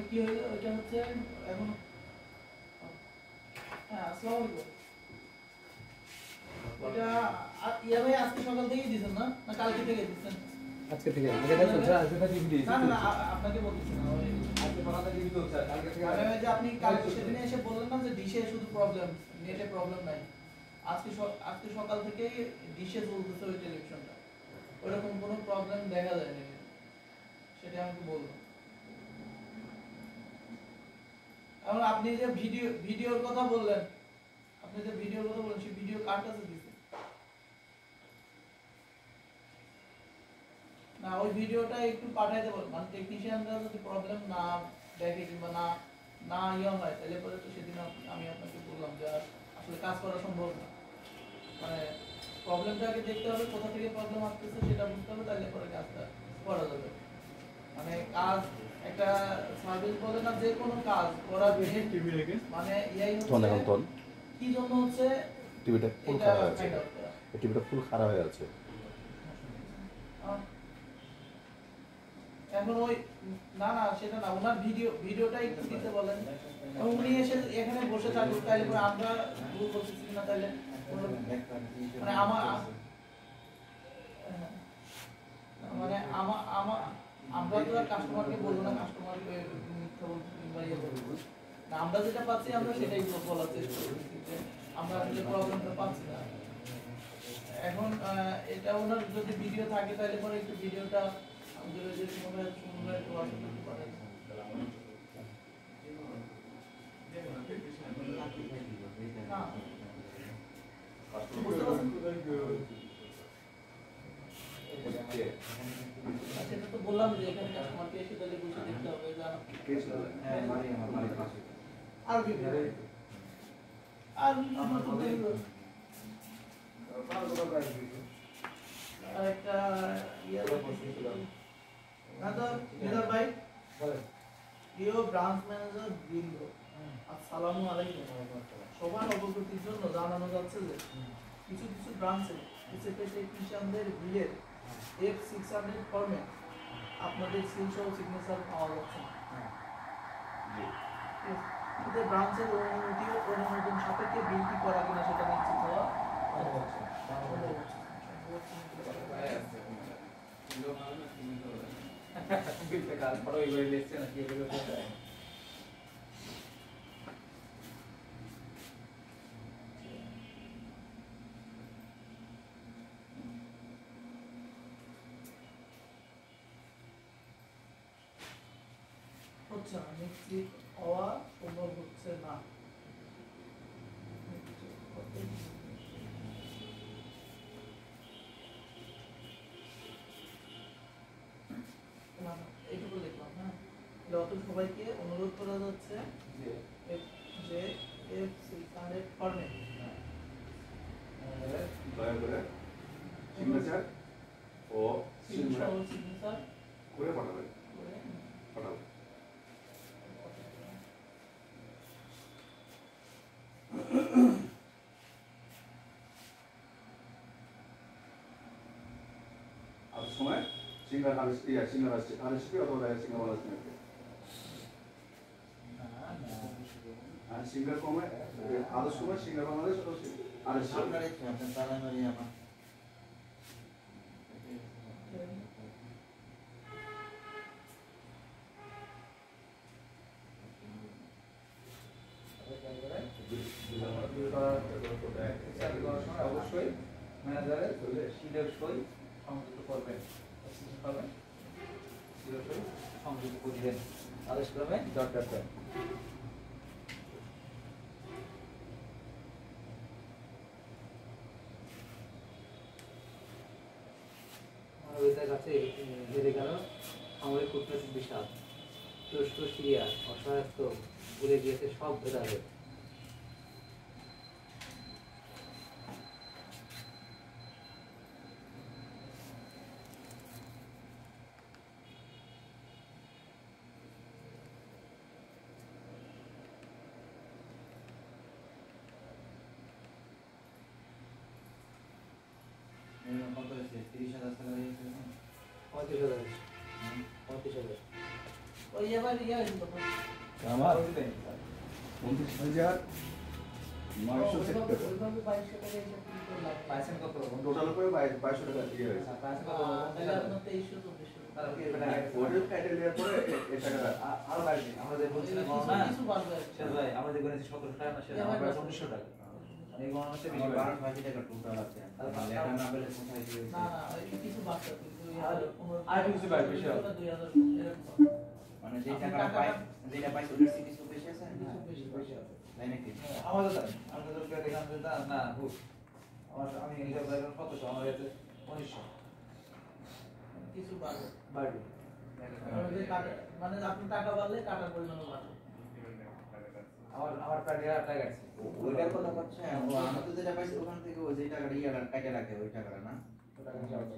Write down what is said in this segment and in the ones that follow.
কি হলো ওটা হচ্ছে এখন হ্যাঁ আসসালামু আলাইকুম ওটা ভাই আজকে সকাল থেকেই দিছেন না না কালকে থেকে দিছেন আজকে থেকে আমাকে এটা চলছে আজকে থেকে দিয়েছি না না আপনাকে বলতেছি না ওই আজকে সকাল থেকে দিতে হচ্ছে কালকে থেকে আমি যে আপনি কালকে সেদিন এসে বললেন না যে ডিশে শুধু প্রবলেম নেটে প্রবলেম নাই আজকে সকাল থেকে ডিশে চলতেছে ওই টেলিভিশনটা ওরকম কোনো প্রবলেম দেখা যায় না সেটা আমাকে বলুন এখন আপনি যে ভিডিওর কথা বললেন সেই ভিডিও কার কাছে দিছেন না ওই ভিডিওটা একটু পাঠাইতে বল মানে টেকনিশিয়ানরা যদি প্রবলেম না দেখে কিংবা না হয় তাহলে পরে তো সেদিন আমি আপনাকে বললাম যে আসলে কাজ করা সম্ভব না মানে প্রবলেমটাকে দেখতে হবে কোথা থেকে প্রবলেম আসতেছে সেটা বুঝতে হবে তাহলে পরে কাজটা করা যাবে মানে কাজ একটা সার্ভিস বলে না যে কোনো কাজ করা টিভি রেখে মানে এই হচ্ছে কি জন্য হচ্ছে টিভিটা ফুল খারাপ হয়ে আছে টিভিটা ফুল খারাপ হয়ে আছে এখন ওই না সেটা না ওনার ভিডিওটা একটু দিতে বলেন উনি এসে এখানে বসে থাকুক তাহলে পরে আমরা ভুল বলতেছি না তাহলে মানে আমরা তো কাস্টমারকে বলবো না কাস্টমারকে মিথ্যা বলবো কিংবা ইয়ে বলবো না আমরা যেটা পাচ্ছি আমরা সেটাই বলার চেষ্টা করছি যে আমরা আসলে প্রবলেমটা পাচ্ছি না এখন এটা ওনার যদি ভিডিও থাকে তাহলে পরে একটু ভিডিওটা যদি মোবাইল একটু হোয়াটসঅ্যাপে পাঠাই সেটা তো বললাম যে এখানে কাস্টমারকে এসে তাহলে বসে দেখতে হবে আর কি আর একটা ভাই প্রিয় ব্রাঞ্চ ম্যানেজার বৃন্দ আসসালামু আলাইকুম সবার অবগতির জন্য জানানো যাচ্ছে যে কিছু কিছু ব্রাঞ্চে টেকনিশিয়ানদের বিলের F600 ফর্মে আপনাদের সিল সহ সিগনেচার পাওয়া যাচ্ছে না এদের ব্রাঞ্চের অনুমতি ও অনুমোদন সাপেক্ষে বিলটি করা কিনা সেটা নিশ্চিত হওয়া হচ্ছে না নিশ্চিত হওয়া সম্ভব হচ্ছে না এইটুকু লিখলাম হ্যাঁ অত সবাইকে অনুরোধ করা যাচ্ছে যে F600 ফর্মে দয়া করে সিগনেচার ও সিগনেচার করে পাঠাবেন আর সময় সিঙ্গার আরএসপি অথবা সিঙ্গার বাংলাদেশ সিঙ্গার কমে আদর্শ সময় সিঙ্গার বাংলাদেশ অথবা আরএসপি আপনার একটু আপনার প্রাইমারি আমার অবশ্যই ম্যানেজারের শিলের সই সংযুক্ত করবেন শিলের সই সংযুক্ত করবেন আদেশ ক্রমে ডট মানবতার কাছে হেরে গেল সামরিক কূটনৈতিক বিষাদ তুরস্ক সিরিয়া অসহায়ত্ব ভুলে গিয়েছে সব ভেদাভেদ 35,000 ওই এবার ইয়া হয়েছিল তখন। আমার 29,970 টাকা। ওইভাবে 2200 টাকা হিসাব কি করে লাভ? পাইছেন কত? টোটাল করে 2200 টাকা দিয়ে হয়েছে। পাইছেন কত? তাহলে আপনার 2300-2400 তাহলে কি ওদের ক্রাইটেরিয়ার পরে এই টাকাটা আরো বাড়বে। আমরা যে বলছিলাম না কিছু বাড়বে আর কি। সেটা ভাই আমাদের গণিত 1700 টাকা না সেটা আমরা 1900 টাকা। এই গণনা হচ্ছে 20 টাকা। 12,000 টাকা টোটাল আছে। লেখা না পেলে কোথায় দিবে? না না ওই কিছু বাড়বে কিন্তু আর কিছু বাড়বে, বেশি হবে। 2000 এরকম। মানে যে টাকাটা পাই যেটা পাই ওটার চেয়ে কিছু বেশি আছে? কিছু বেশি বেশি আছে। তাই নাকি? আমাদের তাই আমাদের তো দেখলাম যে না ভুল আমি হিসাব করলাম 1700 আমার কাছে 1900 কিছু বাড়বে। বাড়বে মানে আপনি টাকা বাড়লে টাকার পরিমাণও বাড়বে। আমার প্রায় 1000 টাকা আছে ওইটার কথা বলছে ও আমরা তো যেটা পাইছি ওখান থেকে ওই যে টাকাটা ইয়াটা কাটে রাখে ওই টাকাটা না? ওটা হিসাব আছে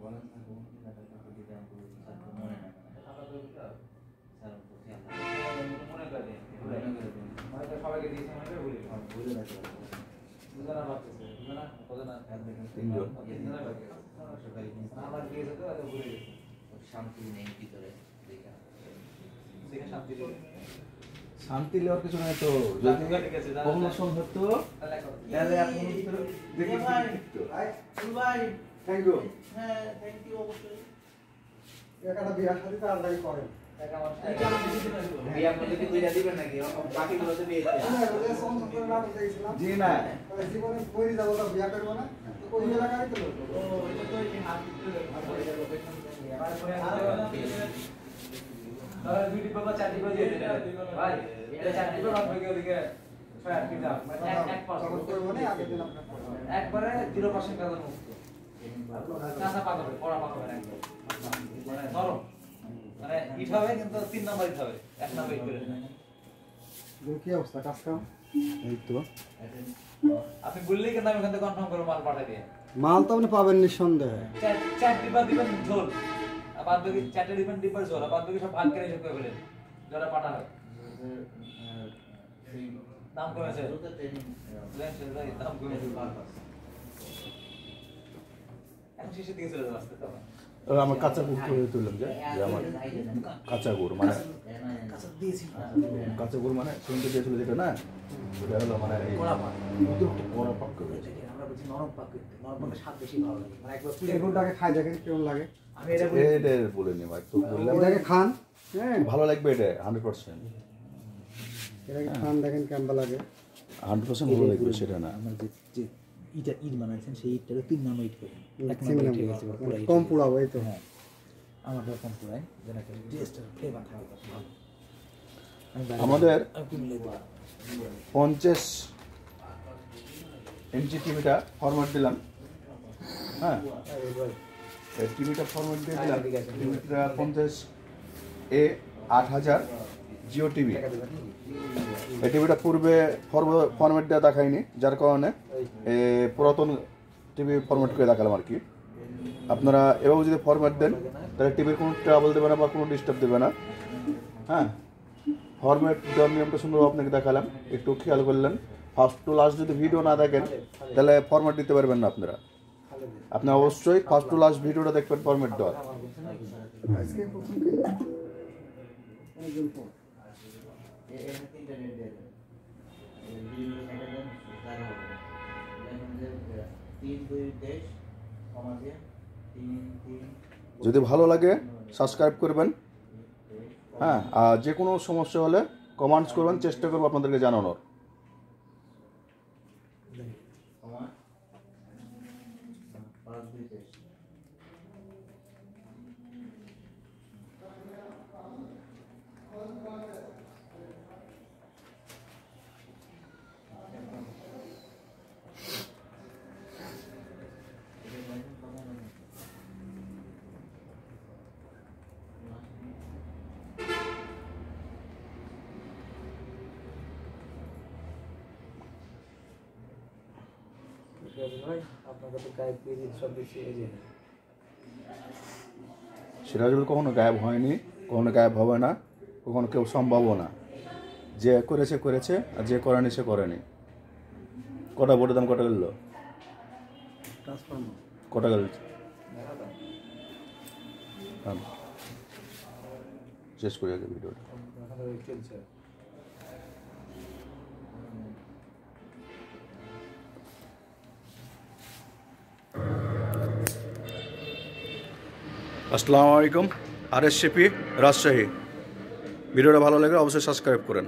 বলেন না কোন টাকাটা কত দিতে আমি বলছি স্যার তো মনে নাই। টাকা তো দিতে হবে স্যার তো খেয়াল মনে করে দিন মনে করে দিন। মানে তো সবাইকে দিয়েছি মনে করে বলি ভুলে রাখতে পারবো। বুঝানা ভাবতেছে বুঝানা কতনা আর দেখেন তিনজন। বুঝানা ভাবতেছে সরকারি আমার দিয়েছে তো এত ভুলে গেছে শান্তি নেই ভিতরে দেখা। দেখে শান্তি দিবে শান্তি লেওয়ার কিছু নাই তো। যদি প্রমোশন হতো তাহলে করো তাহলে এখন দেখি ভাই তো ভাই থ্যাংক ইউ। হ্যাঁ থ্যাংক ইউ অবশ্যই। একটা বিয়ার সাথে তাড়াতাড়ি করেন। টাকা আমার এটা আমি বেশি দিন আসবো। বিয়া করলে কি দুইটা দিবেন নাকি? বাকিগুলো তো বিয়েতে। জি না জীবনে বইরি যাবো তো বিয়া করবো না তো ওই এলাকায় তো লোক। ও এটা তো এই হাত দিতে আর দুই ডিব্বা বা চার ডিব্বা দিয়ে দিলে ভাই এটা চার ডিব্বা বাদ হয়ে গেল দিকে 6 ডিব্বা মানে 1% করবো না আগের দিন আপনার একবারে 0% কাজ মুক্ত কাঁচা পাকাবে পড়া পাকাবে না একদম মানে নরম মানে ইট হবে কিন্তু 3 নাম্বার ইট হবে 1 নাম্বার ইট করে না কি অবস্থা কাজ কাম? এই তো আপনি বললেই কিন্তু আমি ওখান থেকে কনফার্ম করে মাল পাঠিয়ে দিই মাল তো আপনি পাবেন নিঃসন্দেহে। চার ডিব্বা দিবেন ঝোল আর বাদ বাকি চারটে দিবেন ডিব্বার ঝোল আর বাদ বাকি সব ভাগ করে হিসাব করে ফেলেন যারা পাঠা হয় দাম কমেছে দাম কমেছে এখন শেষের দিকে চলে যাবে আস্তে আস্তে আমার কাঁচা গুড় করে তুললাম যে আমার কাঁচা গুড় মানে কাঁচা গুড় মানে শুনতে দিয়েছিল যেটা না ওটা হলো মানে কড়া পাক অতিরিক্ত কড়া পাক করে আমরা বলছি নরম পাক করতে নরম পাকের স্বাদ বেশি ভালো লাগে মানে একবার এগুলোটাকে খাই দেখেন কেমন লাগে। আমি এটা বলি এটা বলে নি ভাই তো বললাম এটাকে খান, হ্যাঁ ভালো লাগবে এটা 100% এটাকে খান দেখেন কেমন লাগে। 100% ভালো লাগবে সেটা না আমার যে ইটা ইট বানাইছেন সেই ইটটারও 3 নাম্বার ইট করেন 1 তিন নাম্বার নাম্বার, ঠিক আছে পুরো ইট কম পুড়াবো এই তো। হ্যাঁ আমারটা কম পুরাই যেন একটা টেস্ট আর ফ্লেভার থাকে ভালো আমাদের আমি কি মিলে দিই 50 ইঞ্চি টিভিটা ফরম্যাট দিলাম হ্যাঁ এই টিভিটা ফরম্যাট দিয়ে দিলাম টিভিটা 50A8000 জিও টিভি এই টিভিটা পূর্বে ফরম্যাট দেওয়া দেখায়নি যার কারণে পুরাতন টিভি ফরম্যাট করে দেখালাম আর কি। আপনারা এভাবে যদি ফরম্যাট দেন তাহলে টিভির কোনো ট্রাবল দেবে না বা কোনো ডিস্টার্ব দেবে না। হ্যাঁ ফরম্যাট দেওয়ার নিয়মটা সুন্দরভাবে আপনাকে দেখালাম, একটু খেয়াল করলেন। ফার্স্ট টু লাস্ট যদি ভিডিও না দেখেন তাহলে ফরম্যাট দিতে পারবেন না আপনারা। আপনি অবশ্যই ফার্স্ট টু লাস্ট ভিডিওটা দেখবেন ফরম্যাট দেওয়ার। আজকে প্রথম অনেকজন পর এখানে তিনটা রেট দিয়ে দেন। এই ভিডিও সাইডে দেন তাহলে হবে। এখন যে 3 2 23 কমা দিয়ে 3 3 যদি ভালো লাগে সাবস্ক্রাইব করবেন। হ্যাঁ আর যে কোনো সমস্যা হলে কমেন্টস করবেন, চেষ্টা করবো আপনাদেরকে জানানোর। কমা 5 2 23 ভাই আপনার কাছে গায়ে পেয়ে সব বেশি এই যে সিরাজুল কখনো গায়েব হয়নি, কখনো গায়েব হবে না, কখনো কেউ সম্ভবও না। যে করেছে করেছে আর যে করেনি সে করেনি। কটা বোর্ডের দাম কটা গেল? ট্রান্সফর্মার কটা গেল? শেষ করি আগে ভিডিওটা। এখন চলছে। আসসালামু আলাইকুম, RSCP রাজশাহী। ভিডিওটা ভালো লাগলে অবশ্যই সাবস্ক্রাইব করেন।